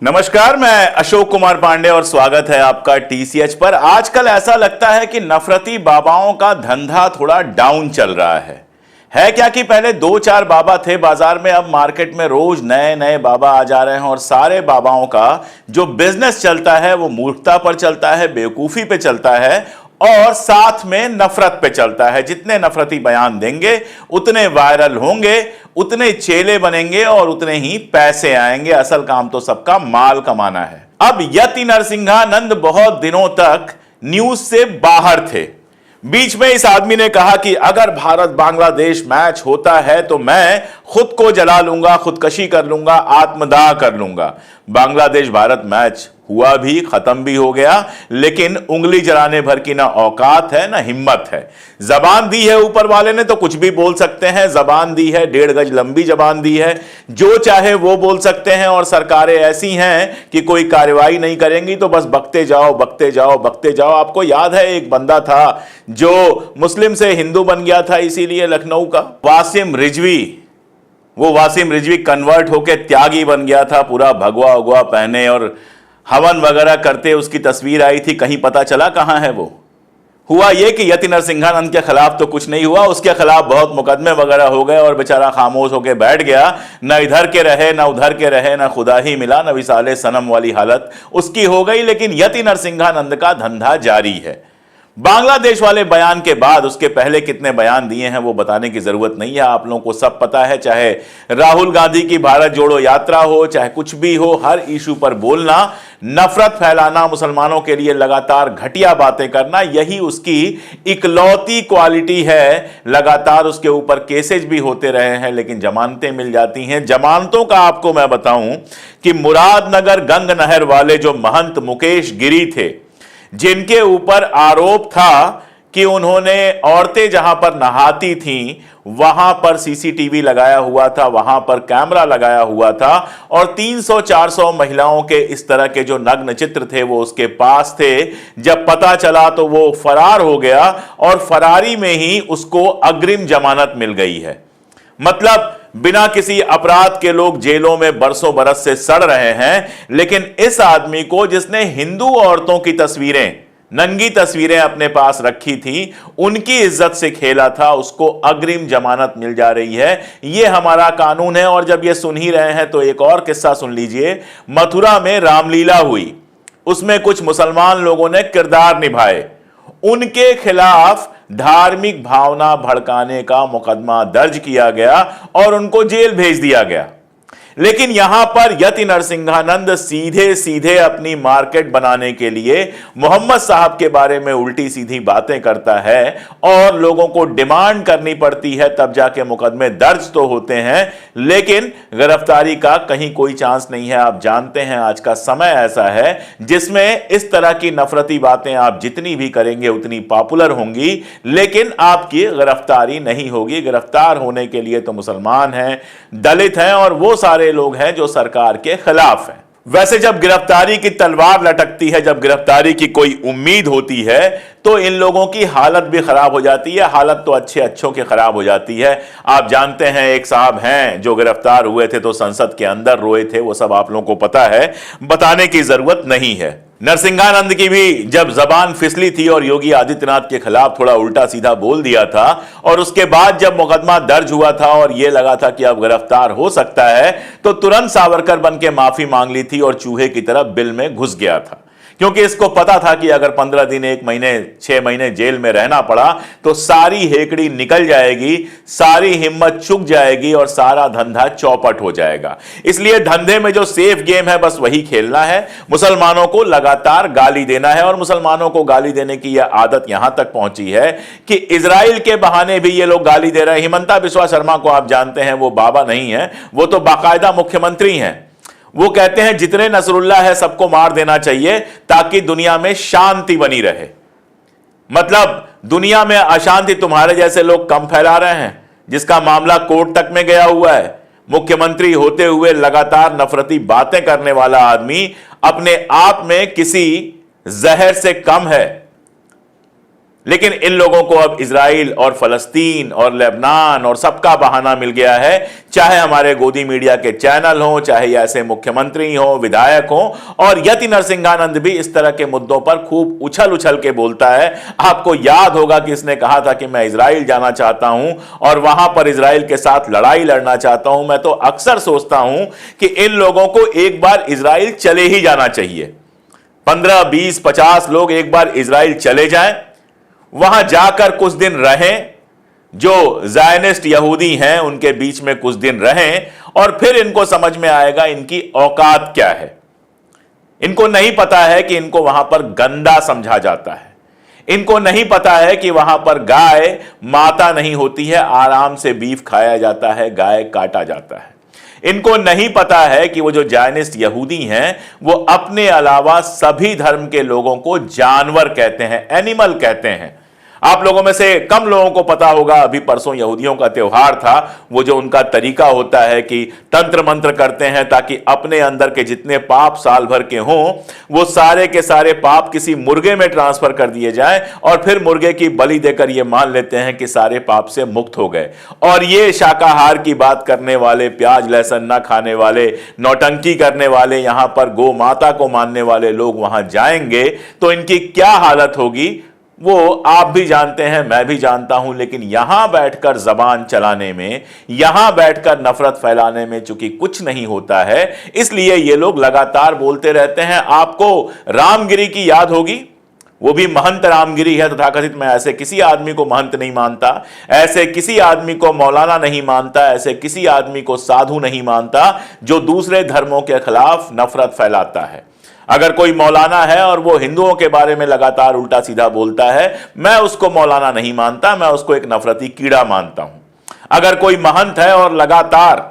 नमस्कार, मैं अशोक कुमार पांडे और स्वागत है आपका टीसीएच पर। आजकल ऐसा लगता है कि नफरती बाबाओं का धंधा थोड़ा डाउन चल रहा है क्या कि पहले 2-4 बाबा थे बाजार में, अब मार्केट में रोज नए नए बाबा आ जा रहे हैं और सारे बाबाओं का जो बिजनेस चलता है वो मूर्खता पर चलता है, बेवकूफी पे चलता है और साथ में नफरत पे चलता है। जितने नफरती बयान देंगे उतने वायरल होंगे, उतने चेले बनेंगे और उतने ही पैसे आएंगे। असल काम तो सबका माल कमाना है। अब यति नरसिंहानंद बहुत दिनों तक न्यूज से बाहर थे। बीच में इस आदमी ने कहा कि अगर भारत बांग्लादेश मैच होता है तो मैं खुद को जला लूंगा, खुदकशी कर लूंगा, आत्मदाह कर लूंगा। बांग्लादेश भारत मैच हुआ भी, खत्म भी हो गया, लेकिन उंगली जलाने भर की ना औकात है ना हिम्मत है। जबान दी है ऊपर वाले ने तो कुछ भी बोल सकते हैं। जबान दी है, 1.5 गज लंबी जबान दी है, जो चाहे वो बोल सकते हैं। और सरकारें ऐसी हैं कि कोई कार्रवाई नहीं करेंगी तो बस बकते जाओ, बकते जाओ, बकते जाओ। आपको याद है एक बंदा था जो मुस्लिम से हिंदू बन गया था, इसीलिए लखनऊ का वासिम रिजवी, वो वासिम रिजवी कन्वर्ट होकर त्यागी बन गया था, पूरा भगवा उगवा पहने और हवन वगैरह करते उसकी तस्वीर आई थी। कहीं पता चला कहां है वो? हुआ ये कि यति नरसिंहानंद के खिलाफ तो कुछ नहीं हुआ, उसके खिलाफ बहुत मुकदमे वगैरह हो गए और बेचारा खामोश होकर बैठ गया। न इधर के रहे न उधर के रहे, न खुदा ही मिला न विसाले सनम वाली हालत उसकी हो गई। लेकिन यति नरसिंहानंद का धंधा जारी है। बांग्लादेश वाले बयान के बाद उसके पहले कितने बयान दिए हैं वो बताने की जरूरत नहीं है, आप लोगों को सब पता है। चाहे राहुल गांधी की भारत जोड़ो यात्रा हो, चाहे कुछ भी हो, हर इशू पर बोलना, नफरत फैलाना, मुसलमानों के लिए लगातार घटिया बातें करना, यही उसकी इकलौती क्वालिटी है। लगातार उसके ऊपर केसेज भी होते रहे हैं लेकिन जमानतें मिल जाती हैं। जमानतों का आपको मैं बताऊं कि मुरादनगर गंग नहर वाले जो महंत मुकेश गिरी थे, जिनके ऊपर आरोप था कि उन्होंने औरतें जहां पर नहाती थीं वहां पर सीसीटीवी लगाया हुआ था, वहां पर कैमरा लगाया हुआ था और 300-400 महिलाओं के इस तरह के जो नग्न चित्र थे वो उसके पास थे। जब पता चला तो वो फरार हो गया और फरारी में ही उसको अग्रिम जमानत मिल गई है। मतलब बिना किसी अपराध के लोग जेलों में बरसों बरस से सड़ रहे हैं, लेकिन इस आदमी को जिसने हिंदू औरतों की तस्वीरें, नंगी तस्वीरें अपने पास रखी थी, उनकी इज्जत से खेला था, उसको अग्रिम जमानत मिल जा रही है। यह हमारा कानून है। और जब ये सुन ही रहे हैं तो एक और किस्सा सुन लीजिए। मथुरा में रामलीला हुई, उसमें कुछ मुसलमान लोगों ने किरदार निभाए, उनके खिलाफ धार्मिक भावना भड़काने का मुकदमा दर्ज किया गया और उनको जेल भेज दिया गया। लेकिन यहां पर यति नरसिंहानंद सीधे सीधे अपनी मार्केट बनाने के लिए मोहम्मद साहब के बारे में उल्टी सीधी बातें करता है और लोगों को डिमांड करनी पड़ती है तब जाके मुकदमे दर्ज तो होते हैं, लेकिन गिरफ्तारी का कहीं कोई चांस नहीं है। आप जानते हैं आज का समय ऐसा है जिसमें इस तरह की नफरती बातें आप जितनी भी करेंगे उतनी पॉपुलर होंगी, लेकिन आपकी गिरफ्तारी नहीं होगी। गिरफ्तार होने के लिए तो मुसलमान हैं, दलित हैं और वो सारे लोग हैं जो सरकार के खिलाफ हैं। वैसे जब गिरफ्तारी की तलवार लटकती है, जब गिरफ्तारी की कोई उम्मीद होती है तो इन लोगों की हालत भी खराब हो जाती है। हालत तो अच्छे अच्छों की खराब हो जाती है। आप जानते हैं एक साहब हैं जो गिरफ्तार हुए थे तो संसद के अंदर रोए थे, वो सब आप लोगों को पता है, बताने की जरूरत नहीं है। नरसिंहानंद की भी जब जबान फिसली थी और योगी आदित्यनाथ के खिलाफ थोड़ा उल्टा सीधा बोल दिया था और उसके बाद जब मुकदमा दर्ज हुआ था और यह लगा था कि अब गिरफ्तार हो सकता है तो तुरंत सावरकर बन के माफी मांग ली थी और चूहे की तरह बिल में घुस गया था, क्योंकि इसको पता था कि अगर 15 दिन, 1 महीने, 6 महीने जेल में रहना पड़ा तो सारी हेकड़ी निकल जाएगी, सारी हिम्मत चुक जाएगी और सारा धंधा चौपट हो जाएगा। इसलिए धंधे में जो सेफ गेम है बस वही खेलना है, मुसलमानों को लगातार गाली देना है। और मुसलमानों को गाली देने की यह आदत यहां तक पहुंची है कि इजराइल के बहाने भी ये लोग गाली दे रहे हैं। हिमंता बिस्वा शर्मा को आप जानते हैं, वो बाबा नहीं है, वो तो बाकायदा मुख्यमंत्री हैं। वो कहते हैं जितने नसरुल्लाह है सबको मार देना चाहिए ताकि दुनिया में शांति बनी रहे। मतलब दुनिया में अशांति तुम्हारे जैसे लोग कम फैला रहे हैं, जिसका मामला कोर्ट तक में गया हुआ है। मुख्यमंत्री होते हुए लगातार नफरती बातें करने वाला आदमी अपने आप में किसी जहर से कम है। लेकिन इन लोगों को अब इजराइल और फलस्तीन और लेबनान और सबका बहाना मिल गया है, चाहे हमारे गोदी मीडिया के चैनल हो, चाहे ऐसे मुख्यमंत्री हो, विधायक हो। और यति नरसिंहानंद भी इस तरह के मुद्दों पर खूब उछल उछल के बोलता है। आपको याद होगा कि इसने कहा था कि मैं इजराइल जाना चाहता हूं और वहां पर इजराइल के साथ लड़ाई लड़ना चाहता हूं। मैं तो अक्सर सोचता हूं कि इन लोगों को एक बार इजराइल चले ही जाना चाहिए। 15, 20, 50 लोग एक बार इजराइल चले जाएं, वहां जाकर कुछ दिन रहें, जो ज़ायनिस्ट यहूदी हैं उनके बीच में कुछ दिन रहें, और फिर इनको समझ में आएगा इनकी औकात क्या है। इनको नहीं पता है कि इनको वहां पर गंदा समझा जाता है। इनको नहीं पता है कि वहां पर गाय माता नहीं होती है, आराम से बीफ खाया जाता है, गाय काटा जाता है। इनको नहीं पता है कि वो जो ज़ायनिस्ट यहूदी हैं वो अपने अलावा सभी धर्म के लोगों को जानवर कहते हैं, एनिमल कहते हैं। आप लोगों में से कम लोगों को पता होगा, अभी परसों यहूदियों का त्योहार था। वो जो उनका तरीका होता है कि तंत्र मंत्र करते हैं ताकि अपने अंदर के जितने पाप साल भर के हों वो सारे के सारे पाप किसी मुर्गे में ट्रांसफर कर दिए जाएं और फिर मुर्गे की बलि देकर ये मान लेते हैं कि सारे पाप से मुक्त हो गए। और ये शाकाहार की बात करने वाले, प्याज लहसुन ना खाने वाले, नौटंकी करने वाले, यहां पर गौ माता को मानने वाले लोग वहां जाएंगे तो इनकी क्या हालत होगी वो आप भी जानते हैं, मैं भी जानता हूं। लेकिन यहां बैठकर जबान चलाने में, यहां बैठकर नफरत फैलाने में चूंकि कुछ नहीं होता है, इसलिए ये लोग लगातार बोलते रहते हैं। आपको रामगिरी की याद होगी, वो भी महंत रामगिरी है तथाकथित। मैं ऐसे किसी आदमी को महंत नहीं मानता, ऐसे किसी आदमी को मौलाना नहीं मानता, ऐसे किसी आदमी को साधु नहीं मानता जो दूसरे धर्मों के खिलाफ नफरत फैलाता है। अगर कोई मौलाना है और वो हिंदुओं के बारे में लगातार उल्टा सीधा बोलता है, मैं उसको मौलाना नहीं मानता, मैं उसको एक नफरती कीड़ा मानता हूं। अगर कोई महंत है और लगातार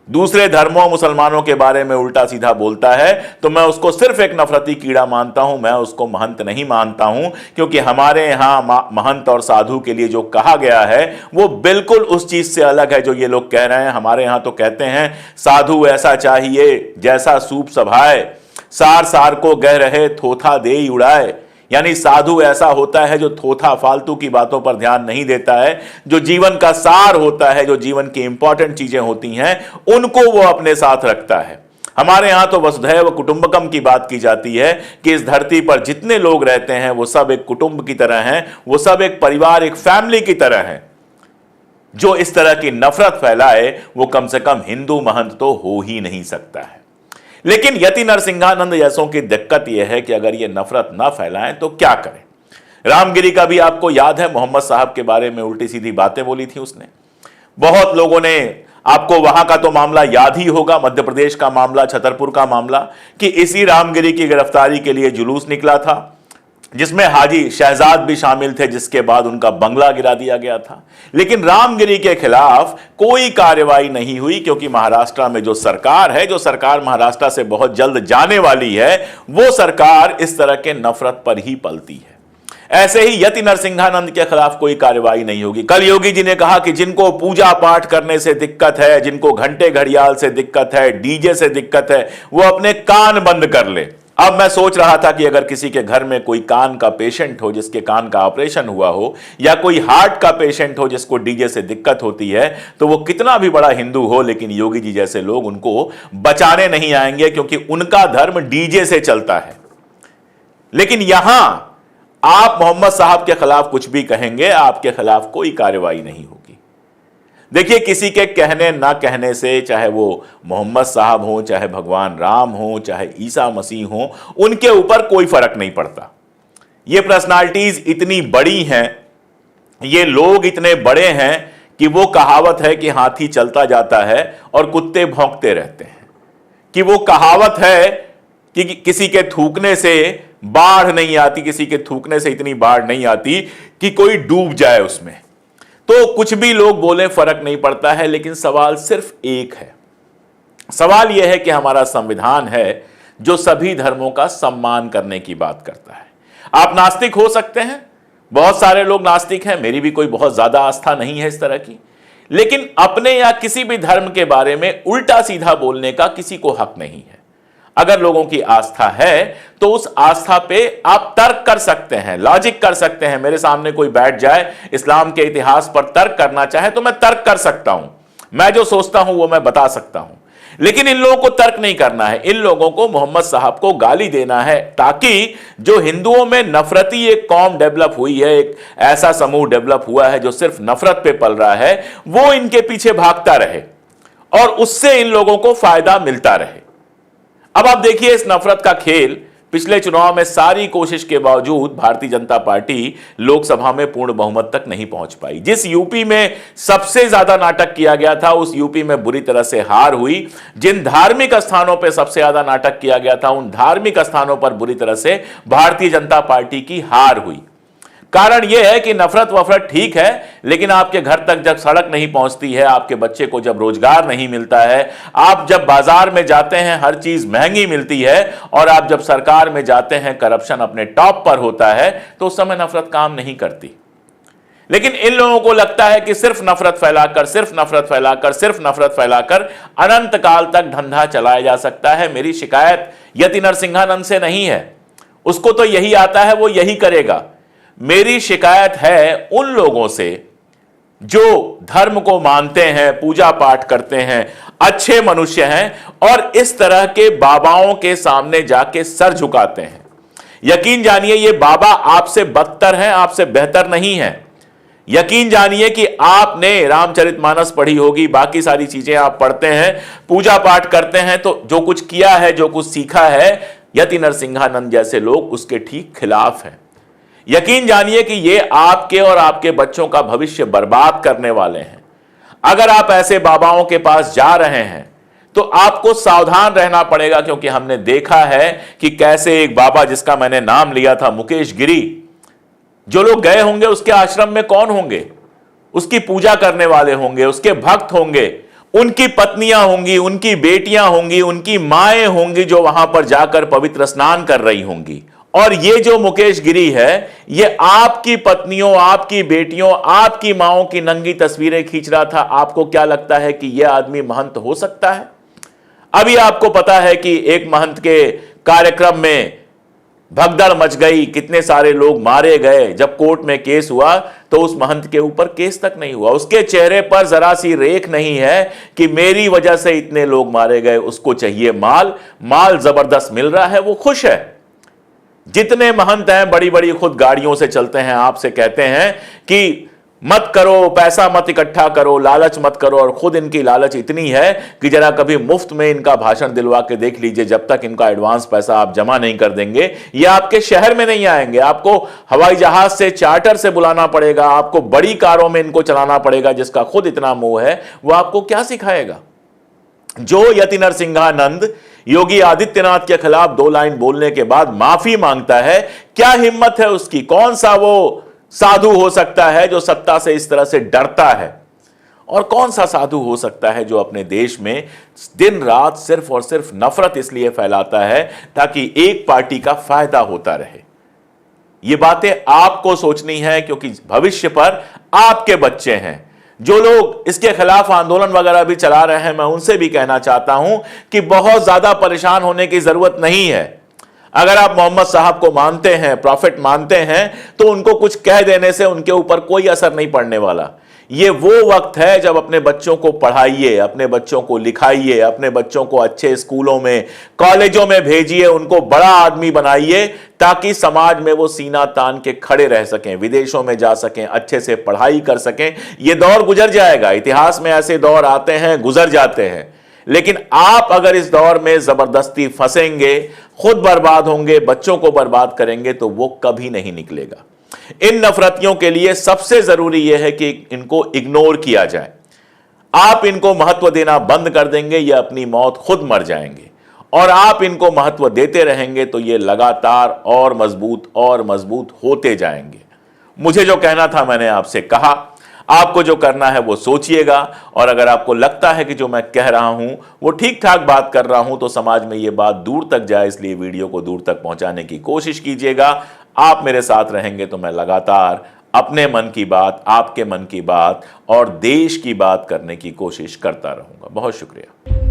दूसरे धर्मों, मुसलमानों के बारे में उल्टा सीधा बोलता है तो मैं उसको सिर्फ एक नफरती कीड़ा मानता हूं, मैं उसको महंत नहीं मानता हूं। क्योंकि हमारे यहां महंत और साधु के लिए जो कहा गया है वो बिल्कुल उस चीज से अलग है जो ये लोग कह रहे हैं। हमारे यहां तो कहते हैं साधु ऐसा चाहिए जैसा सूप सभाए, सार सार को गह रहे थोथा दे उड़ाए। यानी साधु ऐसा होता है जो थोथा फालतू की बातों पर ध्यान नहीं देता है, जो जीवन का सार होता है, जो जीवन की इंपॉर्टेंट चीजें होती हैं उनको वो अपने साथ रखता है। हमारे यहां तो वसुधैव कुटुंबकम की बात की जाती है कि इस धरती पर जितने लोग रहते हैं वो सब एक कुटुंब की तरह हैं, वो सब एक परिवार, एक फैमिली की तरह हैं। जो इस तरह की नफरत फैलाए वो कम से कम हिंदू महंत तो हो ही नहीं सकता है। लेकिन यति नरसिंहानंद जैसों की दिक्कत यह है कि अगर ये नफरत ना फैलाएं तो क्या करें। रामगिरी का भी आपको याद है, मोहम्मद साहब के बारे में उल्टी सीधी बातें बोली थी उसने। बहुत लोगों ने, आपको वहां का तो मामला याद ही होगा, मध्य प्रदेश का मामला, छतरपुर का मामला, कि इसी रामगिरी की गिरफ्तारी के लिए जुलूस निकला था जिसमें हाजी शहजाद भी शामिल थे, जिसके बाद उनका बंगला गिरा दिया गया था। लेकिन रामगिरी के खिलाफ कोई कार्रवाई नहीं हुई क्योंकि महाराष्ट्र में जो सरकार है, जो सरकार महाराष्ट्र से बहुत जल्द जाने वाली है, वो सरकार इस तरह के नफरत पर ही पलती है। ऐसे ही यति नरसिंहानंद के खिलाफ कोई कार्रवाई नहीं होगी। कल योगी जी ने कहा कि जिनको पूजा पाठ करने से दिक्कत है, जिनको घंटे घड़ियाल से दिक्कत है, डीजे से दिक्कत है, वो अपने कान बंद कर ले। अब मैं सोच रहा था कि अगर किसी के घर में कोई कान का पेशेंट हो जिसके कान का ऑपरेशन हुआ हो, या कोई हार्ट का पेशेंट हो जिसको डीजे से दिक्कत होती है, तो वो कितना भी बड़ा हिंदू हो, लेकिन योगी जी जैसे लोग उनको बचाने नहीं आएंगे क्योंकि उनका धर्म डीजे से चलता है। लेकिन यहां आप मोहम्मद साहब के खिलाफ कुछ भी कहेंगे, आपके खिलाफ कोई कार्रवाई नहीं होगी। देखिए, किसी के कहने ना कहने से, चाहे वो मोहम्मद साहब हो, चाहे भगवान राम हो, चाहे ईसा मसीह हो, उनके ऊपर कोई फर्क नहीं पड़ता। ये पर्सनालिटीज इतनी बड़ी हैं, ये लोग इतने बड़े हैं कि वो कहावत है कि हाथी चलता जाता है और कुत्ते भौंकते रहते हैं, कि वो कहावत है कि किसी के थूकने से बाढ़ नहीं आती, किसी के थूकने से इतनी बाढ़ नहीं आती कि कोई डूब जाए उसमें। तो कुछ भी लोग बोले फर्क नहीं पड़ता है। लेकिन सवाल सिर्फ एक है, सवाल यह है कि हमारा संविधान है जो सभी धर्मों का सम्मान करने की बात करता है। आप नास्तिक हो सकते हैं, बहुत सारे लोग नास्तिक हैं, मेरी भी कोई बहुत ज्यादा आस्था नहीं है इस तरह की, लेकिन अपने या किसी भी धर्म के बारे में उल्टा सीधा बोलने का किसी को हक नहीं है। अगर लोगों की आस्था है तो उस आस्था पे आप तर्क कर सकते हैं, लॉजिक कर सकते हैं। मेरे सामने कोई बैठ जाए, इस्लाम के इतिहास पर तर्क करना चाहे तो मैं तर्क कर सकता हूं, मैं जो सोचता हूं वो मैं बता सकता हूं। लेकिन इन लोगों को तर्क नहीं करना है, इन लोगों को मोहम्मद साहब को गाली देना है, ताकि जो हिंदुओं में नफरती एक कौम डेवलप हुई है, एक ऐसा समूह डेवलप हुआ है जो सिर्फ नफरत पे पल रहा है, वो इनके पीछे भागता रहे और उससे इन लोगों को फायदा मिलता रहे। अब आप देखिए इस नफरत का खेल। पिछले चुनाव में सारी कोशिश के बावजूद भारतीय जनता पार्टी लोकसभा में पूर्ण बहुमत तक नहीं पहुंच पाई। जिस यूपी में सबसे ज्यादा नाटक किया गया था उस यूपी में बुरी तरह से हार हुई। जिन धार्मिक स्थानों पर सबसे ज्यादा नाटक किया गया था उन धार्मिक स्थानों पर बुरी तरह से भारतीय जनता पार्टी की हार हुई। कारण यह है कि नफरत वफरत ठीक है, लेकिन आपके घर तक जब सड़क नहीं पहुंचती है, आपके बच्चे को जब रोजगार नहीं मिलता है, आप जब बाजार में जाते हैं हर चीज महंगी मिलती है, और आप जब सरकार में जाते हैं करप्शन अपने टॉप पर होता है, तो उस समय नफरत काम नहीं करती। लेकिन इन लोगों को लगता है कि सिर्फ नफरत फैलाकर, सिर्फ नफरत फैलाकर, सिर्फ नफरत फैलाकर अनंत काल तक धंधा चलाया जा सकता है। मेरी शिकायत यति नरसिंहानंद से नहीं है, उसको तो यही आता है, वो यही करेगा। मेरी शिकायत है उन लोगों से जो धर्म को मानते हैं, पूजा पाठ करते हैं, अच्छे मनुष्य हैं और इस तरह के बाबाओं के सामने जाके सर झुकाते हैं। यकीन जानिए ये बाबा आपसे बदतर हैं, आपसे बेहतर नहीं हैं। यकीन जानिए कि आपने रामचरितमानस पढ़ी होगी, बाकी सारी चीजें आप पढ़ते हैं, पूजा पाठ करते हैं, तो जो कुछ किया है, जो कुछ सीखा है, यति नरसिंहानंद जैसे लोग उसके ठीक खिलाफ हैं। यकीन जानिए कि ये आपके और आपके बच्चों का भविष्य बर्बाद करने वाले हैं। अगर आप ऐसे बाबाओं के पास जा रहे हैं तो आपको सावधान रहना पड़ेगा, क्योंकि हमने देखा है कि कैसे एक बाबा जिसका मैंने नाम लिया था, मुकेश गिरी, जो लोग गए होंगे उसके आश्रम में कौन होंगे? उसकी पूजा करने वाले होंगे, उसके भक्त होंगे, उनकी पत्नियां होंगी, उनकी बेटियां होंगी, उनकी माएं होंगी जो वहां पर जाकर पवित्र स्नान कर रही होंगी। और ये जो मुकेश गिरी है, ये आपकी पत्नियों, आपकी बेटियों, आपकी माओं की नंगी तस्वीरें खींच रहा था। आपको क्या लगता है कि यह आदमी महंत हो सकता है? अभी आपको पता है कि एक महंत के कार्यक्रम में भगदड़ मच गई, कितने सारे लोग मारे गए। जब कोर्ट में केस हुआ तो उस महंत के ऊपर केस तक नहीं हुआ। उसके चेहरे पर जरा सी रेख नहीं है कि मेरी वजह से इतने लोग मारे गए। उसको चाहिए माल, माल जबरदस्त मिल रहा है, वो खुश है। जितने महंत हैं बड़ी बड़ी खुद गाड़ियों से चलते हैं, आपसे कहते हैं कि मत करो, पैसा मत इकट्ठा करो, लालच मत करो, और खुद इनकी लालच इतनी है कि जरा कभी मुफ्त में इनका भाषण दिलवा के देख लीजिए। जब तक इनका एडवांस पैसा आप जमा नहीं कर देंगे, ये आपके शहर में नहीं आएंगे। आपको हवाई जहाज से, चार्टर से बुलाना पड़ेगा, आपको बड़ी कारों में इनको चलाना पड़ेगा। जिसका खुद इतना मोह है वो आपको क्या सिखाएगा? जो यति नरसिंहानंद योगी आदित्यनाथ के खिलाफ 2 लाइन बोलने के बाद माफी मांगता है, क्या हिम्मत है उसकी? कौन सा वो साधु हो सकता है जो सत्ता से इस तरह से डरता है? और कौन सा साधु हो सकता है जो अपने देश में दिन रात सिर्फ और सिर्फ नफरत इसलिए फैलाता है ताकि एक पार्टी का फायदा होता रहे? ये बातें आपको सोचनी है, क्योंकि भविष्य पर आपके बच्चे हैं। जो लोग इसके खिलाफ आंदोलन वगैरह भी चला रहे हैं, मैं उनसे भी कहना चाहता हूं कि बहुत ज्यादा परेशान होने की जरूरत नहीं है। अगर आप मोहम्मद साहब को मानते हैं, प्रॉफिट मानते हैं, तो उनको कुछ कह देने से उनके ऊपर कोई असर नहीं पड़ने वाला। ये वो वक्त है जब अपने बच्चों को पढ़ाइए, अपने बच्चों को लिखाइए, अपने बच्चों को अच्छे स्कूलों में, कॉलेजों में भेजिए, उनको बड़ा आदमी बनाइए, ताकि समाज में वो सीना तान के खड़े रह सकें, विदेशों में जा सकें, अच्छे से पढ़ाई कर सकें। ये दौर गुजर जाएगा। इतिहास में ऐसे दौर आते हैं, गुजर जाते हैं, लेकिन आप अगर इस दौर में जबरदस्ती फंसेंगे, खुद बर्बाद होंगे, बच्चों को बर्बाद करेंगे, तो वो कभी नहीं निकलेगा। इन नफरतियों के लिए सबसे जरूरी यह है कि इनको इग्नोर किया जाए। आप इनको महत्व देना बंद कर देंगे, ये अपनी मौत खुद मर जाएंगे। और आप इनको महत्व देते रहेंगे तो ये लगातार और मजबूत होते जाएंगे। मुझे जो कहना था मैंने आपसे कहा। आपको जो करना है वो सोचिएगा, और अगर आपको लगता है कि जो मैं कह रहा हूं वो ठीक ठाक बात कर रहा हूं, तो समाज में ये बात दूर तक जाए, इसलिए वीडियो को दूर तक पहुंचाने की कोशिश कीजिएगा। आप मेरे साथ रहेंगे तो मैं लगातार अपने मन की बात, आपके मन की बात और देश की बात करने की कोशिश करता रहूंगा। बहुत शुक्रिया।